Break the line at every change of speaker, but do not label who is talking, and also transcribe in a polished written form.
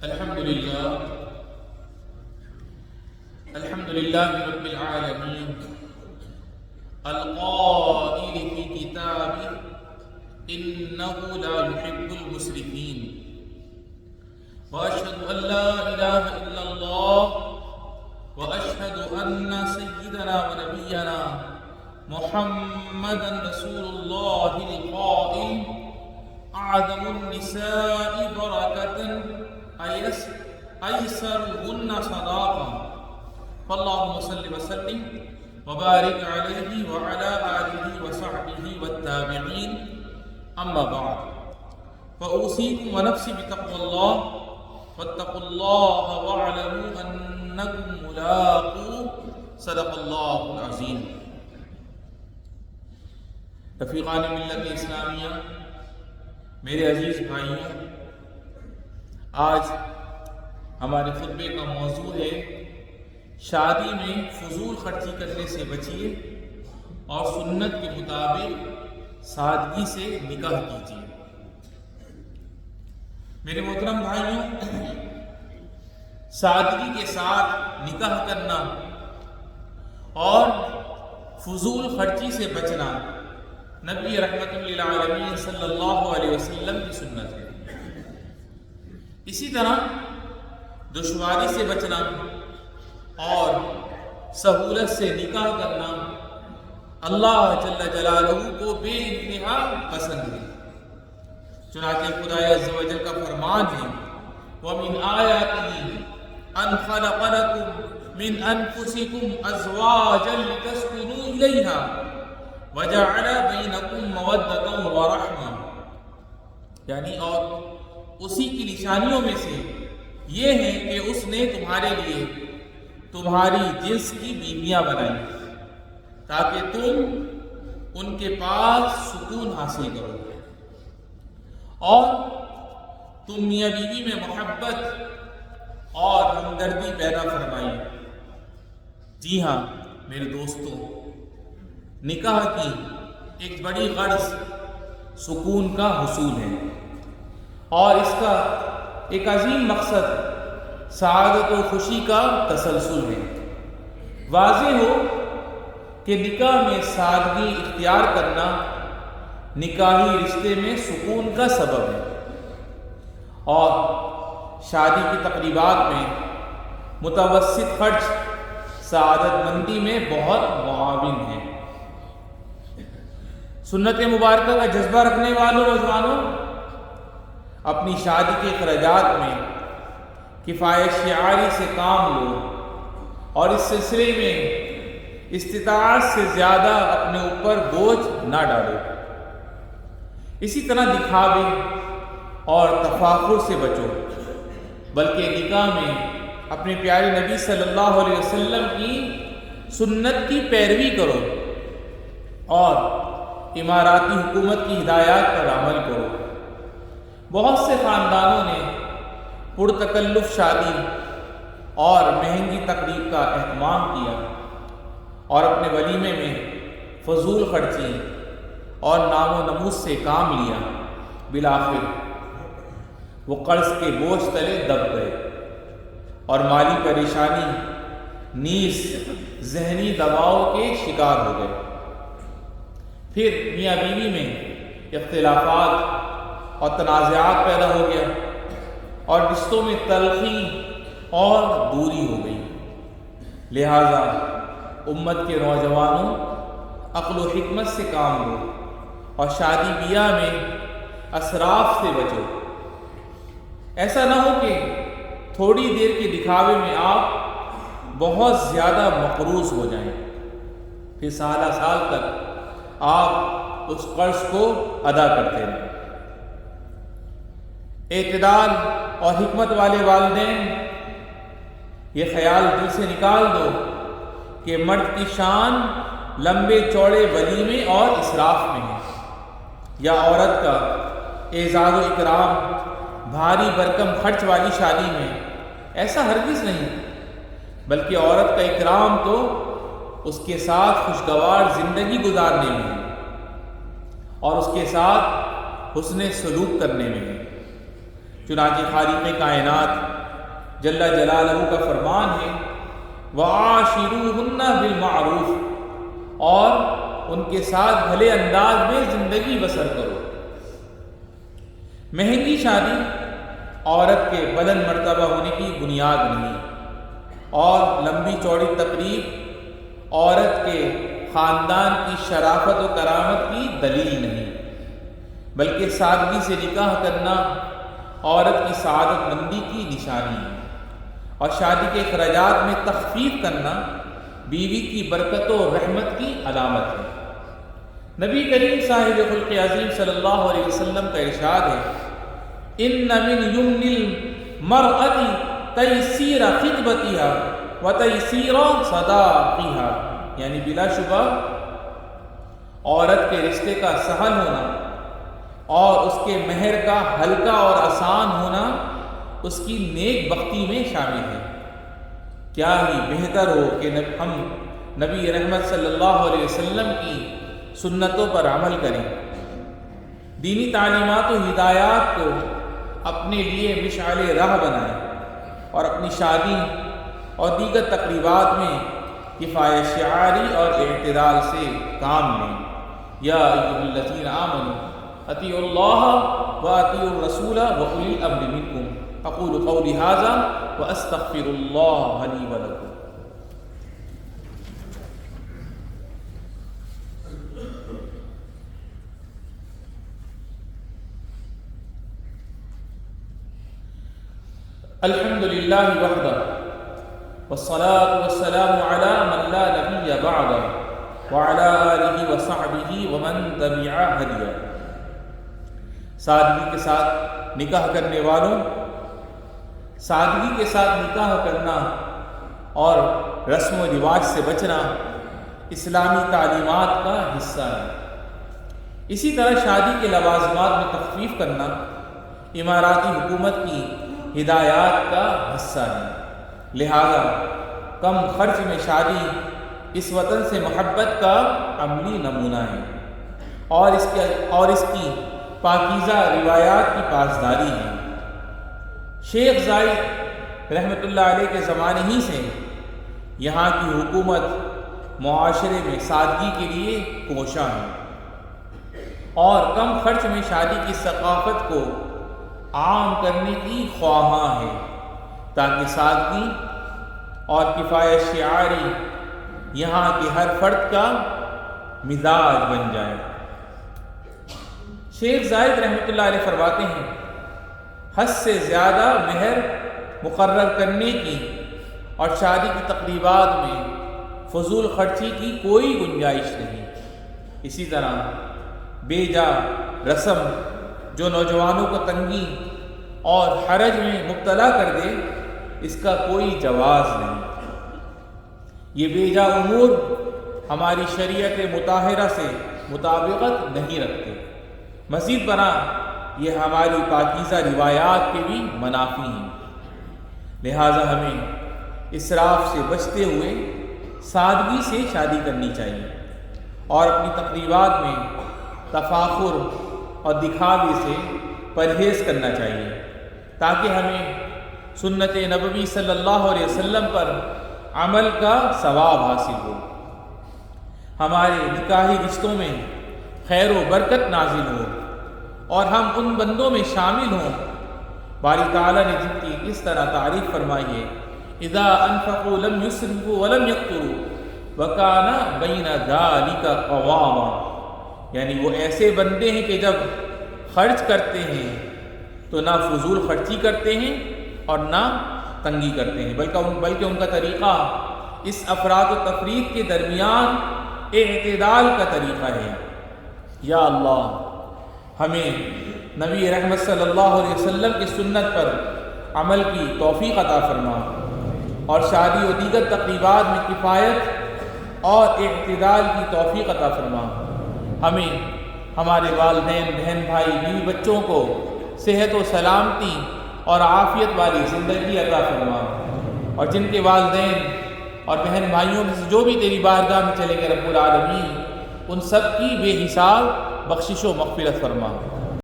الحمد لله رب العالمين القائل في كتابه إنه لا يحب المسرفين وأشهد أن لا إله إلا الله وأشهد أن سيدنا ونبينا محمدا رسول الله القائل أعظم النساء بركة أيسرهن صداقة فاللهم صل وسلم وبارك عليه وعلى آله وصحبه والتابعين أما بعد فأوصيكم ونفسي بتقوى الله واتقوا الله واعلموا أنكم ملاقوه صدق الله العظيم. رفیقان ملت اسلامیہ، میرے عزیز بھائیوں، آج ہمارے خطبے کا موضوع ہے شادی میں فضول خرچی کرنے سے بچیے اور سنت کے مطابق سادگی سے نکاح کیجیے. میرے محترم بھائیوں، سادگی کے ساتھ نکاح کرنا اور فضول خرچی سے بچنا نبی رحمت للعالمین صلی اللہ علیہ وسلم کی سنت ہے. اسی طرح دشواری سے بچنا اور سہولت سے نکاح کرنا اللہ جل جلالہ کو بے انتہا پسند ہے. چنانچہ خدا عز و جل کا فرمان ہے وَمِنْ آيَاتِهِ أَنْ خَلَقَ لَكُم مِّنْ أَنفُسِكُمْ أَزْوَاجًا لِتَسْكُنُوا إِلَيْهَا وَجَعَلَ بَيْنَكُم مَّوَدَّةً وَرَحْمَةً، یعنی اور اسی کی نشانیوں میں سے یہ ہے کہ اس نے تمہارے لیے تمہاری جنس کی بیویاں بنائی تاکہ تم ان کے پاس سکون حاصل کرو اور تم میاں بیوی میں محبت اور ہمدردی پیدا فرمائی. جی ہاں میرے دوستوں، نکاح کی ایک بڑی غرض سکون کا حصول ہے اور اس کا ایک عظیم مقصد سعادت و خوشی کا تسلسل ہے. واضح ہو کہ نکاح میں سادگی اختیار کرنا نکاحی رشتے میں سکون کا سبب ہے اور شادی کی تقریبات میں متوسط خرچ سعادت مندی میں بہت معاون ہے. سنت مبارکہ کا جذبہ رکھنے والوں نوجوانوں، اپنی شادی کے اخراجات میں کفایت شعاری سے کام لو اور اس سلسلے میں استطاعت سے زیادہ اپنے اوپر بوجھ نہ ڈالو. اسی طرح دکھاوے اور تفاخر سے بچو، بلکہ نکاح میں اپنے پیارے نبی صلی اللہ علیہ وسلم کی سنت کی پیروی کرو اور اماراتی حکومت کی ہدایات پر عمل کرو. بہت سے خاندانوں نے پرتکلف شادی اور مہنگی تقریب کا اہتمام کیا اور اپنے ولیمے میں فضول خرچی اور نام و نموز سے کام لیا. بالآخر وہ قرض کے بوجھ تلے دب گئے اور مالی پریشانی نیز ذہنی دباؤ کے شکار ہو گئے. پھر میاں بیوی میں اختلافات اور تنازعات پیدا ہو گیا اور رشتوں میں تلخی اور دوری ہو گئی. لہذا امت کے نوجوانوں، عقل و حکمت سے کام لو اور شادی بیاہ میں اسراف سے بچو. ایسا نہ ہو کہ تھوڑی دیر کے دکھاوے میں آپ بہت زیادہ مقروض ہو جائیں، پھر سالہ سال تک آپ اس قرض کو ادا کرتے رہیں. اعتدال اور حکمت والے والدین، یہ خیال دل سے نکال دو کہ مرد کی شان لمبے چوڑے ولیمے اور اسراف میں ہے، یا عورت کا اعزاز و اکرام بھاری برکم خرچ والی شادی میں. ایسا ہرگز نہیں، بلکہ عورت کا اکرام تو اس کے ساتھ خوشگوار زندگی گزارنے میں ہے اور اس کے ساتھ حسن سلوک کرنے میں ہے. چنانچہ خالق کائنات جل جلالہ کا فرمان ہے وَعَاشِرُوهُنَّ بِالْمَعْرُوفِ، اور ان کے ساتھ بھلے انداز میں زندگی بسر کرو۔ مہنگی شادی عورت کے بلند مرتبہ ہونے کی بنیاد نہیں، اور لمبی چوڑی تقریب عورت کے خاندان کی شرافت و کرامت کی دلیل نہیں، بلکہ سادگی سے نکاح کرنا عورت کی سعادت مندی کی نشانی ہے، اور شادی کے اخراجات میں تخفیف کرنا بیوی کی برکت و رحمت کی علامت ہے۔ نبی کریم صاحب خلق عظیم صلی اللہ علیہ وسلم کا ارشاد ہے ان من یمن المرأة تیسیر خطبتها وتیسیر صداقها، یعنی بلا شبہ عورت کے رشتے کا سہل ہونا اور اس کے مہر کا ہلکا اور آسان ہونا اس کی نیک بختی میں شامل ہے۔ کیا ہی بہتر ہو کہ ہم نبی رحمت صلی اللہ علیہ وسلم کی سنتوں پر عمل کریں، دینی تعلیمات و ہدایات کو اپنے لیے مشعل راہ بنائیں، اور اپنی شادی اور دیگر تقریبات میں کفایت شعاری اور اعتدال سے کام لیں۔ یا ایھا الذین آمنوا اطیعوا اللہ واطیعوا الرسول واولی الامر منکم، اقول قولی ھذا واستغفر اللہ لی ولکم۔ الحمد للہ وحدہ والصلاة والسلام علی من لا نبی بعدہ وعلی آلہ وصحبہ ومن تبع ہدیہ۔ سادگی کے ساتھ نکاح کرنے والوں، سادگی کے ساتھ نکاح کرنا اور رسم و رواج سے بچنا اسلامی تعلیمات کا حصہ ہے۔ اسی طرح شادی کے لوازمات میں تخفیف کرنا اماراتی حکومت کی ہدایات کا حصہ ہے، لہذا کم خرچ میں شادی اس وطن سے محبت کا عملی نمونہ ہے، اور اس کی پاکیزہ روایات کی پاسداری ہے۔ شیخ زاید رحمۃ اللہ علیہ کے زمانے ہی سے یہاں کی حکومت معاشرے میں سادگی کے لیے کوشاں ہے، اور کم خرچ میں شادی کی ثقافت کو عام کرنے کی خواہاں ہے، تاکہ سادگی اور کفایت شعاری یہاں کے ہر فرد کا مزاج بن جائے۔ شیخ زاید رحمۃ اللہ علیہ فرماتے ہیں حد سے زیادہ مہر مقرر کرنے کی اور شادی کی تقریبات میں فضول خرچی کی کوئی گنجائش نہیں۔ اسی طرح بے جا رسم جو نوجوانوں کو تنگی اور حرج میں مبتلا کر دے، اس کا کوئی جواز نہیں۔ یہ بے جا امور ہماری شریعت مطہرہ سے مطابقت نہیں رکھتے، مزید برآں یہ ہماری پاکیزہ روایات کے بھی منافی ہیں، لہٰذا ہمیں اسراف سے بچتے ہوئے سادگی سے شادی کرنی چاہیے، اور اپنی تقریبات میں تفاخر اور دکھاوے سے پرہیز کرنا چاہیے، تاکہ ہمیں سنت نبوی صلی اللہ علیہ وسلم پر عمل کا ثواب حاصل ہو، ہمارے نکاحی رشتوں میں خیر و برکت نازل ہو، اور ہم ان بندوں میں شامل ہوں باری تعالیٰ نے جن کی اس طرح تعریف فرمائی ہے اذا انفقوا لم يسرفوا ولم يقتروا وكان بين ذلك قواما، یعنی وہ ایسے بندے ہیں کہ جب خرچ کرتے ہیں تو نہ فضول خرچی کرتے ہیں اور نہ تنگی کرتے ہیں، بلکہ ان کا طریقہ اس افراد و تفرید کے درمیان اعتدال کا طریقہ ہے۔ یا اللہ ہمیں نبی رحمت صلی اللہ علیہ وسلم کی سنت پر عمل کی توفیق عطا فرما، اور شادی و دیگر تقریبات میں کفایت اور اعتدال کی توفیق عطا فرما۔ ہمیں، ہمارے والدین، بہن بھائی، بیوی بچوں کو صحت و سلامتی اور عافیت والی زندگی عطا فرما، اور جن کے والدین اور بہن بھائیوں میں سے جو بھی تیری بارگاہ میں چلے گئے رب العالمین، ان سب کی بے حساب بخشش و مغفرت فرما۔